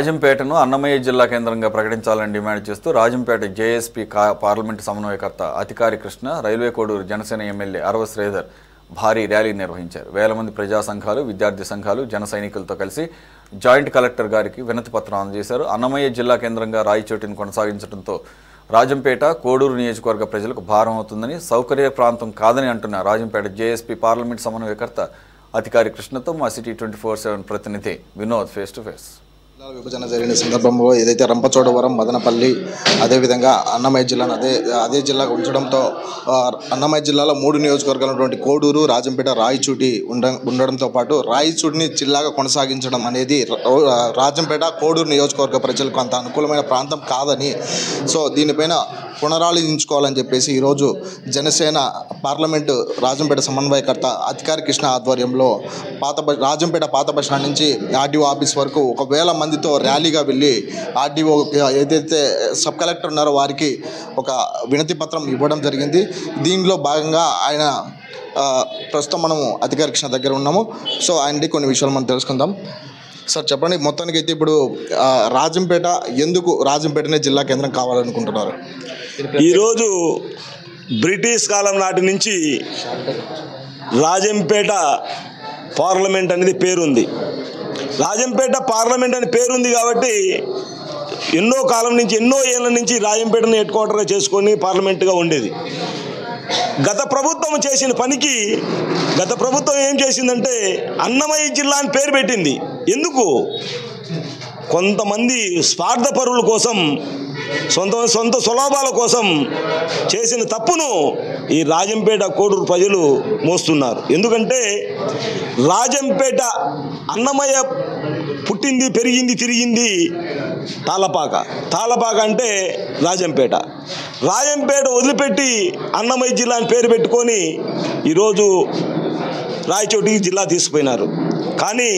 రాజంపేటను అన్నమయ్య జిల్లా కేంద్రంగా ప్రకటించాలని డిమాండ్ చేస్తూ రాజంపేట జేఎస్పీ పార్లమెంటు సమన్వయకర్త అధికారి కృష్ణ, రైల్వే కోడూరు జనసేన ఎమ్మెల్యే అరవ శ్రీధర్ భారీ ర్యాలీ నిర్వహించారు. వేల మంది ప్రజా సంఘాలు, విద్యార్థి సంఘాలు, జన సైనికులతో కలిసి జాయింట్ కలెక్టర్ గారికి వినతి పత్రం అందజేశారు. అన్నమయ్య జిల్లా కేంద్రంగా రాయచోటిని కొనసాగించడంతో రాజంపేట, కోడూరు నియోజకవర్గ ప్రజలకు భారం అవుతుందని, సౌకర్య ప్రాంతం కాదని అంటున్న రాజంపేట జేఎస్పీ పార్లమెంటు సమన్వయకర్త అధికారి కృష్ణతో మా సిటీ 24/7 ప్రతినిధి వినోద్ ఫేస్ టు ఫేస్. విభజన జరిగిన సందర్భంలో ఏదైతే రంపచోడవరం, మదనపల్లి, అదేవిధంగా అన్నమయ్య జిల్లాను అదే జిల్లాగా ఉంచడంతో అన్నమయ్య జిల్లాలో 3 నియోజకవర్గాలు ఉన్నటువంటి కోడూరు, రాజంపేట, రాయచోటి ఉండడంతో పాటు రాయచోటిని జిల్లాగా కొనసాగించడం అనేది రాజంపేట, కోడూరు నియోజకవర్గ ప్రజలకు అంత అనుకూలమైన ప్రాంతం కాదని, సో దీనిపైన పునరాలోచించుకోవాలని చెప్పేసి ఈరోజు జనసేన పార్లమెంటు రాజంపేట సమన్వయకర్త అధికారి కృష్ణ ఆధ్వర్యంలో రాజంపేట పాత బస్టాండ్ నుంచి ఆర్డీఓ ఆఫీస్ వరకు 1000 మందితో ర్యాలీగా వెళ్ళి ఆర్డీఓ ఏదైతే సబ్ కలెక్టర్ ఉన్నారో వారికి ఒక వినతి పత్రం ఇవ్వడం జరిగింది. దీనిలో భాగంగా ఆయన ప్రస్తుతం మనము అధికారి కృష్ణ దగ్గర ఉన్నాము. సో ఆయనకి కొన్ని విషయాలు మనం తెలుసుకుందాం. సార్ చెప్పండి, మొత్తానికి అయితే ఇప్పుడు రాజంపేట ఎందుకు రాజంపేటనే జిల్లా కేంద్రం కావాలనుకుంటున్నారు? ఈరోజు బ్రిటిష్ కాలం నాటి నుంచి రాజంపేట పార్లమెంట్ అనేది పేరుంది. రాజంపేట పార్లమెంట్ అని పేరుంది కాబట్టి ఎన్నో కాలం నుంచి, ఎన్నో ఏళ్ళ నుంచి రాజంపేటను హెడ్ క్వార్టర్గా చేసుకొని పార్లమెంటుగా ఉండేది. గత ప్రభుత్వం చేసిన పనికి గత ప్రభుత్వం ఏం చేసిందంటే అన్నమయ్య జిల్లా అని పేరు పెట్టింది. ఎందుకు? కొంతమంది స్వార్థపరుల కోసం, సొంత సులభాల కోసం చేసిన తప్పును ఈ రాజంపేట, కోడూరు ప్రజలు మోస్తున్నారు. ఎందుకంటే రాజంపేట, అన్నమయ్య పుట్టింది, పెరిగింది, తిరిగింది తాళపాక అంటే రాజంపేట. రాజంపేట వదిలిపెట్టి అన్నమయ్య జిల్లా అని పేరు పెట్టుకొని ఈరోజు రాయచోటికి జిల్లా తీసుకుపోయినారు. కానీ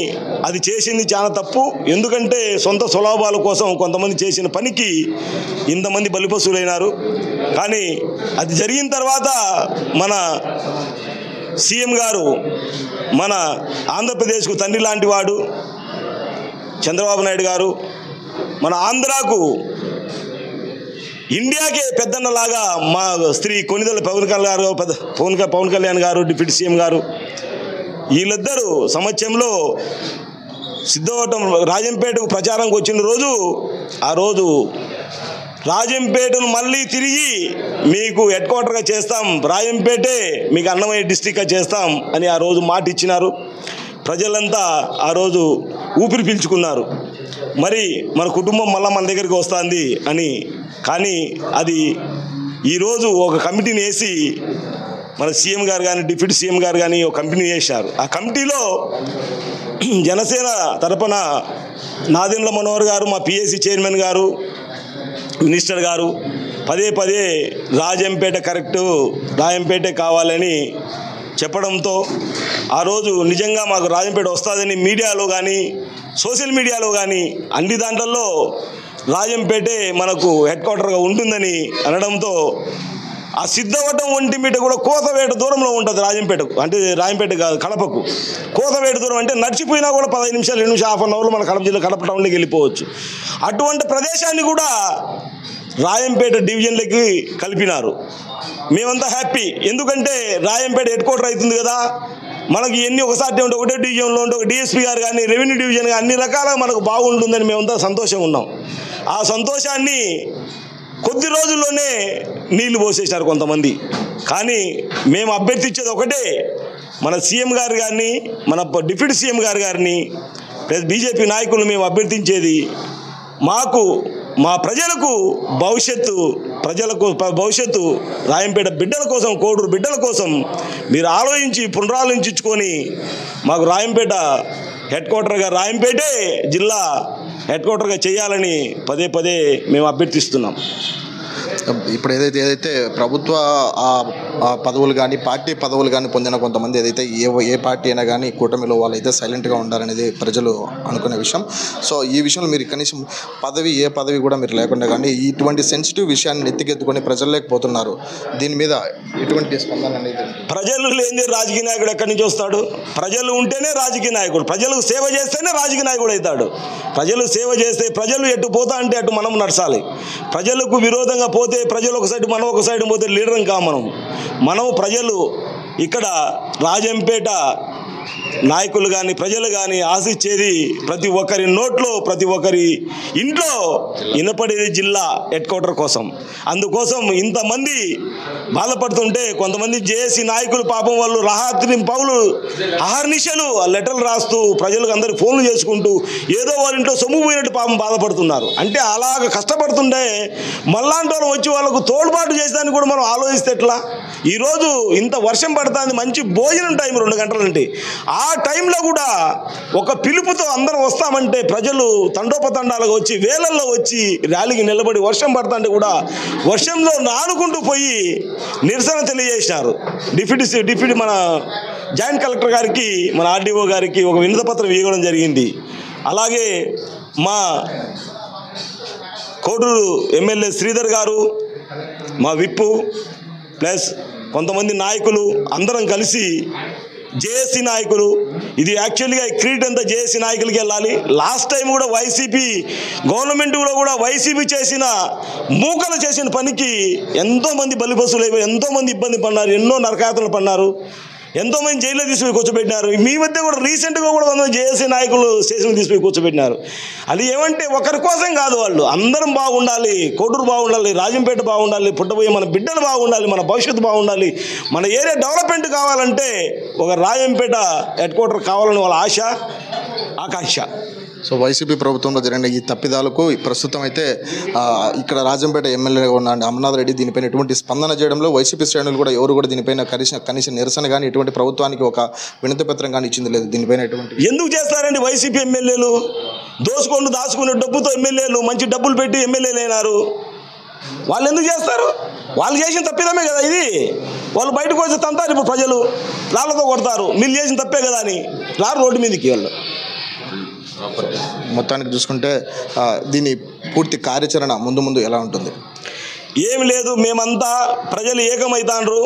అది చేసింది చాలా తప్పు. ఎందుకంటే సొంత సులభాల కోసం కొంతమంది చేసిన పనికి ఇంతమంది బలిపశువులైనారు. కానీ అది జరిగిన తర్వాత మన సీఎం గారు, మన ఆంధ్రప్రదేశ్కు తండ్రి లాంటి వాడు చంద్రబాబు నాయుడు గారు, మన ఆంధ్రాకు, ఇండియాకే పెద్దన్నలాగా మా స్త్రీ కొనిదెల పవన్ కళ్యాణ్ గారు, డిప్యూటీ సీఎం గారు, వీళ్ళిద్దరూ సమక్షంలో సిద్ధవటం రాజంపేటకు ప్రచారంకి వచ్చిన రోజు, ఆ రోజు రాజంపేటను మళ్ళీ తిరిగి మీకు హెడ్ క్వార్టర్గా చేస్తాం, రాజంపేటే మీకు అన్నమయ్య డిస్ట్రిక్ట్గా చేస్తాం అని ఆ రోజు మాట ఇచ్చినారు. ప్రజలంతా ఆ రోజు ఊపిరి పీల్చుకున్నారు. మరి మన కుటుంబం మళ్ళీ మన దగ్గరికి వస్తుంది అని. కానీ అది ఈరోజు ఒక కమిటీని వేసి మన సీఎం గారు కానీ, డిప్యూటీ సీఎం గారు కానీ ఒక కమిటీని వేశారు. ఆ కమిటీలో జనసేన తరపున నాదెండ్ల మనోహర్ గారు, మా పిఎస్సి చైర్మన్ గారు, మినిస్టర్ గారు పదే రాజంపేట కరెక్టు, రాజంపేటే కావాలని చెప్పడంతో ఆ రోజు నిజంగా మాకు రాజంపేట వస్తుందని మీడియాలో కానీ, సోషల్ మీడియాలో కానీ అన్ని దాంట్లలో రాజంపేటే మనకు హెడ్ క్వార్టర్గా ఉంటుందని అనడంతో ఆ సిద్ధవటం ఒంటిమిట కూడా కోతవేట దూరంలో ఉంటుంది రాజంపేటకు. అంటే రాజంపేట కాదు, కడపకు కోతవేట దూరం. అంటే నడిచిపోయినా కూడా 15 నిమిషాలు, 2 నిమిషాలు, హాఫ్ అన్ అవర్లో మన కడప జిల్లా, కడప టౌన్లోకి వెళ్ళిపోవచ్చు. అటువంటి ప్రదేశాన్ని కూడా రాజంపేట డివిజన్లకి కలిపినారు. మేమంతా హ్యాపీ. ఎందుకంటే రాజంపేట హెడ్ క్వార్టర్ అవుతుంది కదా, మనకి ఎన్ని ఒకసారి ఉంటే ఒకటే డివిజన్లో ఉంటే ఒక డిఎస్పీ గారు కానీ, రెవెన్యూ డివిజన్ కానీ అన్ని రకాలుగా మనకు బాగుంటుందని మేమంతా సంతోషంగా ఉన్నాం. ఆ సంతోషాన్ని కొద్ది రోజుల్లోనే నీళ్లు పోసేశారు కొంతమంది. కానీ మేము అభ్యర్థించేది ఒకటే, మన సీఎం గారు గారిని, మన డిప్యూటీ సీఎం గారిని, ప్లస్ బీజేపీ నాయకులు మేము అభ్యర్థించేది, మాకు, మా ప్రజలకు భవిష్యత్తు రాజంపేట బిడ్డల కోసం, కోడూరు బిడ్డల కోసం మీరు పునరాలోచించుకొని మాకు రాజంపేట హెడ్ క్వార్టర్గా, రాజంపేటే జిల్లా హెడ్ క్వార్టర్గా చేయాలని పదే మేము అభ్యర్థిస్తున్నాం. ఇప్పుడు ఏదైతే ప్రభుత్వ పదవులు కానీ పార్టీ పదవులు కానీ పొందిన కొంతమంది ఏదైతే ఏ పార్టీ అయినా కానీ కూటమిలో వాళ్ళైతే సైలెంట్గా ఉండాలనేది ప్రజలు అనుకునే విషయం. సో ఈ విషయంలో మీరు కనీసం ఏ పదవి కూడా మీరు లేకుండా కానీ ఇటువంటి సెన్సిటివ్ విషయాన్ని ఎత్తికెత్తుకొని ప్రజల్లోకి పోతున్నారు. దీని మీద ఎటువంటి స్పందన అనేది? ప్రజలు లేని రాజకీయ నాయకుడు ఎక్కడి నుంచి వస్తాడు? ప్రజలు ఉంటేనే రాజకీయ నాయకుడు. ప్రజలకు సేవ చేస్తేనే రాజకీయ నాయకుడు అవుతాడు. ప్రజలు సేవ చేస్తే ప్రజలు ఎటు పోతా అంటే అటు మనం నడచాలి. ప్రజలకు విరోధంగా పోతే ప్రజలు ఒక సైడ్ మనం ఒక సైడ్ పోతే లీడర్ కాము. మనం ప్రజలు ఇక్కడ రాజంపేట నాయకులు కానీ ప్రజలు కానీ ఆశించేది ప్రతి ఒక్కరి నోట్లో ప్రతి ఒక్కరి ఇంట్లో వినపడేది జిల్లా హెడ్ క్వార్టర్ కోసం. అందుకోసం ఇంతమంది బాధపడుతుంటే కొంతమంది జేఏసీ నాయకులు పాపం వాళ్ళు రాత్రి పౌలు అహర్నిశలు లెటర్లు రాస్తూ ప్రజలకు అందరికి ఫోన్లు చేసుకుంటూ ఏదో వాళ్ళ ఇంట్లో సొమ్ము పోయినట్టు పాపం బాధపడుతున్నారు. అంటే అలాగ కష్టపడుతుంటే మళ్ళాంటి వాళ్ళు వచ్చి వాళ్ళకు తోడ్పాటు చేసేదాన్ని కూడా మనం ఆలోచిస్తే ఎట్లా? ఈరోజు ఇంత వర్షం పడుతుంది, మంచి భోజనం టైం 2 గంటలంటే ఆ టైంలో కూడా ఒక పిలుపుతో అందరం వస్తామంటే ప్రజలు తండోపతండాలుగా వచ్చి వేలల్లో వచ్చి ర్యాలీకి నిలబడి వర్షం పడుతుంటే కూడా వర్షంలో నానుకుంటూ పోయి నిరసన తెలియజేసినారు. డిప్యూటీ మన జాయింట్ కలెక్టర్ గారికి మన ఆర్డీఓ గారికి ఒక వినతిపత్రం ఇవ్వడం జరిగింది. అలాగే మా కోడూరు ఎమ్మెల్యే శ్రీధర్ గారు, మా విప్పు ప్లస్ కొంతమంది నాయకులు అందరం కలిసి జేఏసీ నాయకులు, ఇది యాక్చువల్గా క్రెడిట్ అంతా జేఏసీ నాయకులకి వెళ్ళాలి. లాస్ట్ టైం కూడా వైసీపీ గవర్నమెంట్లో కూడా వైసీపీ చేసిన మూకలు చేసిన పనికి ఎంతోమంది బలిపశువులు అయిపోయి ఎంతోమంది ఇబ్బంది పడినారు, ఎన్నో నరకాయాతలు పడినారు, ఎంతోమంది జైల్లో తీసుకుపోయి కూర్చోబెట్టినారు. మీ మధ్య కూడా రీసెంట్గా కూడా కొంతమంది జేఏసీ నాయకులు స్టేషన్కి తీసుకుపోయి కూర్చోబెట్టినారు. అది ఏమంటే ఒకరి కోసం కాదు, వాళ్ళు అందరం బాగుండాలి, కోడూరు బాగుండాలి, రాజంపేట బాగుండాలి, పుట్టబోయే మన బిడ్డలు బాగుండాలి, మన భవిష్యత్తు బాగుండాలి, మన ఏరియా డెవలప్మెంట్ కావాలంటే ఒక రాజంపేట హెడ్ క్వార్టర్ కావాలని వాళ్ళ ఆశ ఆకాంక్ష. సో వైసీపీ ప్రభుత్వంలో జరిగిన ఈ తప్పిదాలకు ప్రస్తుతం అయితే ఇక్కడ రాజంపేట ఎమ్మెల్యేగా ఉన్న అమర్నాథ్ రెడ్డి దీనిపైన ఎటువంటి స్పందన చేయడంలో వైసీపీ శ్రేణులు కూడా ఎవరు కూడా దీనిపైన కనీస నిరసన కానీ ఎటువంటి ప్రభుత్వానికి ఒక వినతి పత్రం కానీ ఇచ్చింది లేదు. దీనిపైన ఎటువంటి ఎందుకు చేస్తారండి వైసీపీ ఎమ్మెల్యేలు? దాచుకునే డబ్బుతో ఎమ్మెల్యేలు మంచి డబ్బులు పెట్టి ఎమ్మెల్యేలు అయినారు. వాళ్ళు ఎందుకు చేస్తారు? వాళ్ళు చేసిన తప్పిదమే కదా ఇది. వాళ్ళు బయటకు వచ్చి తంతారు. ఇప్పుడు ప్రజలు రాళ్ళతో కొడతారు, మీరు చేసిన తప్పే కదా అని రారు రోడ్డు మీదకి. వాళ్ళు మొత్తానికి చూసుకుంటే దీని పూర్తి కార్యాచరణ ముందు ఎలా ఉంటుంది? ఏమి లేదు, మేమంతా ప్రజలు ఏకమవుతాండ్రు.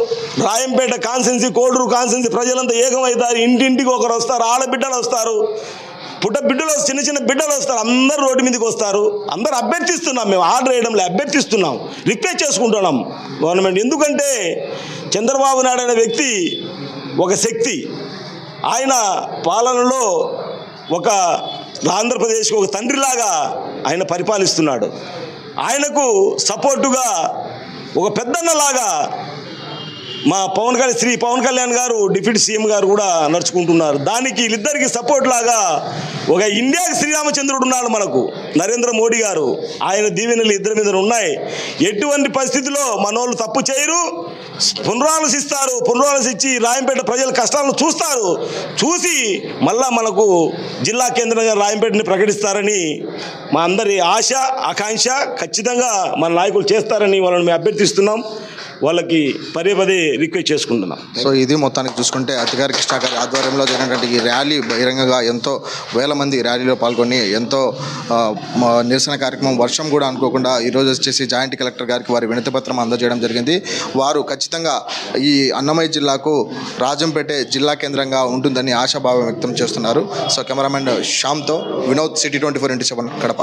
రాయంపేట కాన్స్టెన్సీ, కోడూరు కాన్స్టెన్సీ ప్రజలంతా ఏకమవుతారు. ఇంటింటికి ఒకరు వస్తారు, ఆడబిడ్డలు వస్తారు, బిడ్డలు, చిన్న బిడ్డలు వస్తారు, అందరు రోడ్డు మీదకి వస్తారు. అందరు అభ్యర్థిస్తున్నాం, మేము ఆర్డర్ వేయడంలో అభ్యర్థిస్తున్నాం, రిక్వెస్ట్ చేసుకుంటున్నాం గవర్నమెంట్. ఎందుకంటే చంద్రబాబు నాయుడు అనే వ్యక్తి ఒక శక్తి. ఆయన పాలనలో ఒక ఆంధ్రప్రదేశ్కి ఒక తండ్రిలాగా ఆయన పరిపాలిస్తున్నాడు. ఆయనకు సపోర్టుగా ఒక పెద్దన్నలాగా మా శ్రీ పవన్ కళ్యాణ్ గారు, డిప్యూటీ సీఎం గారు కూడా నడుచుకుంటున్నారు. దానికి వీళ్ళిద్దరికి సపోర్ట్ లాగా ఒక ఇండియాకి శ్రీరామచంద్రుడు ఉన్నాడు మనకు, నరేంద్ర మోడీ గారు. ఆయన దీవెనలు ఇద్దరి మీద ఉన్నాయి. ఎటువంటి పరిస్థితిలో మనోళ్ళు తప్పు చేయరు, పునరాలోచిస్తారు. పునరాలోచించి రాయంపేట ప్రజల కష్టాలను చూస్తారు. చూసి మళ్ళా మనకు జిల్లా కేంద్రంగా రాయంపేటని ప్రకటిస్తారని మా అందరి ఆశ ఆకాంక్ష. ఖచ్చితంగా మన నాయకులు చేస్తారని వాళ్ళని మేము అభ్యర్థిస్తున్నాం. వాళ్ళకి పదే రిక్వెస్ట్ చేసుకుంటున్నాం. సో ఇది మొత్తానికి చూసుకుంటే అధికార కృష్ణ గారి ఆధ్వర్యంలో జరిగినటువంటి ఈ ర్యాలీ బహిరంగంగా ఎంతో వేల మంది ర్యాలీలో పాల్గొని ఎంతో నిరసన కార్యక్రమం, వర్షం కూడా అనుకోకుండా ఈరోజు వచ్చేసి జాయింట్ కలెక్టర్ గారికి వారి వినతి పత్రం అందజేయడం జరిగింది. వారు ఖచ్చితంగా ఈ అన్నమయ్య జిల్లాకు రాజంపేట జిల్లా కేంద్రంగా ఉంటుందని ఆశాభావం వ్యక్తం చేస్తున్నారు. సో కెమెరామెన్ శ్యామ్తో వినోద్, సిటీ 24/7 కడప.